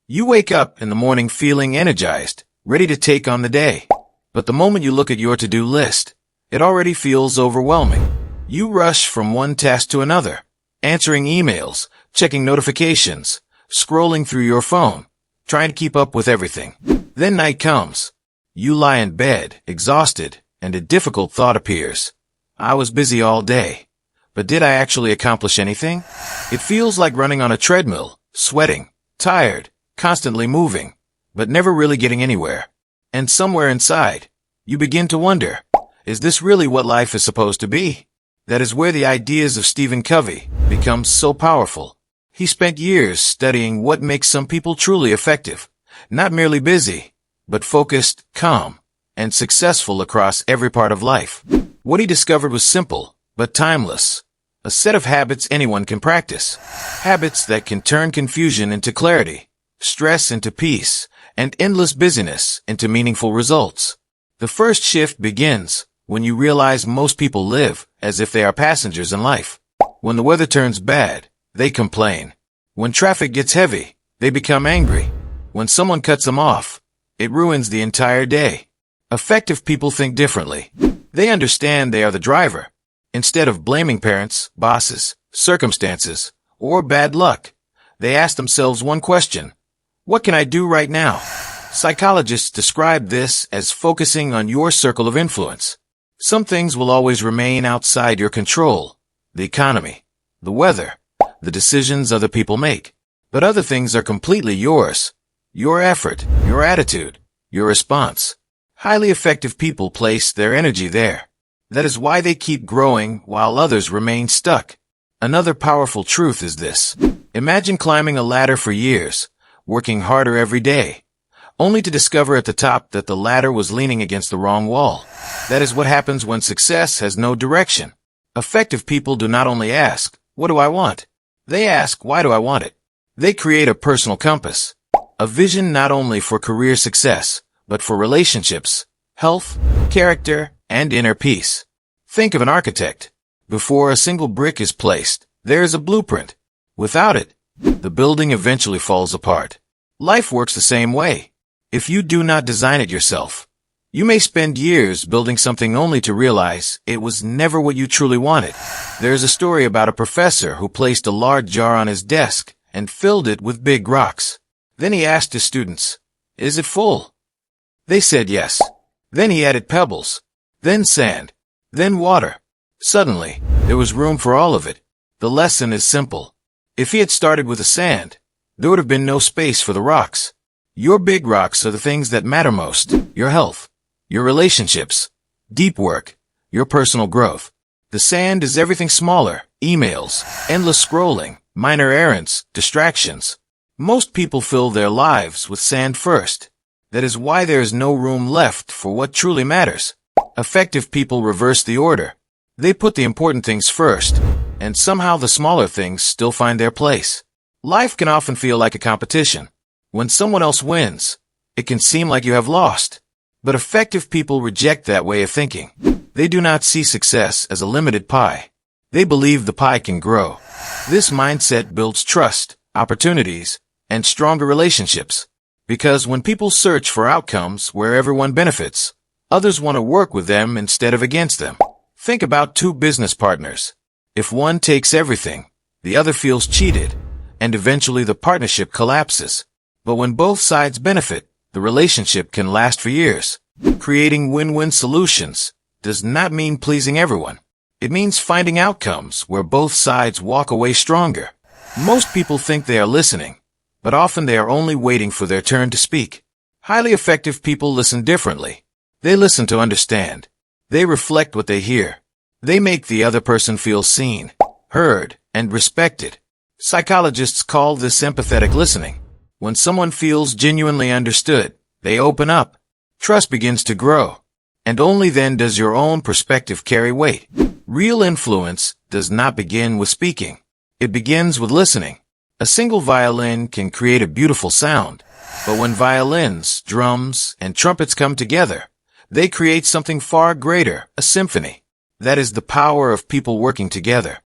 You wake up in the morning feeling energized, ready to take on the day. But the moment you look at your to-do list, it already feels overwhelming. You rush from one task to another, answering emails, checking notifications, scrolling through your phone, trying to keep up with everything. Then night comes. You lie in bed, exhausted, and a difficult thought appears. I was busy all day, but did I actually accomplish anything? It feels like running on a treadmill, sweating, tired, constantly moving, but never really getting anywhere. And somewhere inside, you begin to wonder, is this really what life is supposed to be? That is where the ideas of Stephen Covey become so powerful. He spent years studying what makes some people truly effective, not merely busy, but focused, calm, and successful across every part of life. What he discovered was simple, but timeless. A set of habits anyone can practice. Habits that can turn confusion into clarity, stress into peace, and endless busyness into meaningful results. The first shift begins when you realize most people live as if they are passengers in life. When the weather turns bad, they complain. When traffic gets heavy, they become angry. When someone cuts them off, it ruins the entire day. Effective people think differently. They understand they are the driver. Instead of blaming parents, bosses, circumstances, or bad luck, they ask themselves one question: what can I do right now? Psychologists describe this as focusing on your circle of influence. Some things will always remain outside your control: the economy, the weather, the decisions other people make. But other things are completely yours. Your effort, your attitude, your response. Highly effective people place their energy there. That is why they keep growing while others remain stuck. Another powerful truth is this. Imagine climbing a ladder for years, working harder every day, only to discover at the top that the ladder was leaning against the wrong wall. That is what happens when success has no direction. Effective people do not only ask, what do I want? They ask, why do I want it? They create a personal compass, a vision not only for career success, but for relationships, health, character, and inner peace. Think of an architect. Before a single brick is placed, there is a blueprint. Without it, the building eventually falls apart. Life works the same way. If you do not design it yourself, you may spend years building something only to realize it was never what you truly wanted. There is a story about a professor who placed a large jar on his desk and filled it with big rocks. Then he asked his students, "Is it full?" They said yes. Then he added pebbles, then sand, then water. Suddenly, there was room for all of it. The lesson is simple. If he had started with the sand, there would have been no space for the rocks. Your big rocks are the things that matter most: your health, your relationships, deep work, your personal growth. The sand is everything smaller: emails, endless scrolling, minor errands, distractions. Most people fill their lives with sand first. That is why there is no room left for what truly matters. Effective people reverse the order. They put the important things first, and somehow the smaller things still find their place. Life can often feel like a competition. When someone else wins, it can seem like you have lost. But effective people reject that way of thinking. They do not see success as a limited pie. They believe the pie can grow. This mindset builds trust, opportunities, and stronger relationships. Because when people search for outcomes where everyone benefits, others want to work with them instead of against them. Think about two business partners. If one takes everything, the other feels cheated, and eventually the partnership collapses. But when both sides benefit, the relationship can last for years. Creating win-win solutions does not mean pleasing everyone. It means finding outcomes where both sides walk away stronger. Most people think they are listening, but often they are only waiting for their turn to speak. Highly effective people listen differently. They listen to understand. They reflect what they hear. They make the other person feel seen, heard, and respected. Psychologists call this empathetic listening. When someone feels genuinely understood, they open up. Trust begins to grow. And only then does your own perspective carry weight. Real influence does not begin with speaking. It begins with listening. A single violin can create a beautiful sound, but when violins, drums, and trumpets come together, they create something far greater, a symphony. That is the power of people working together.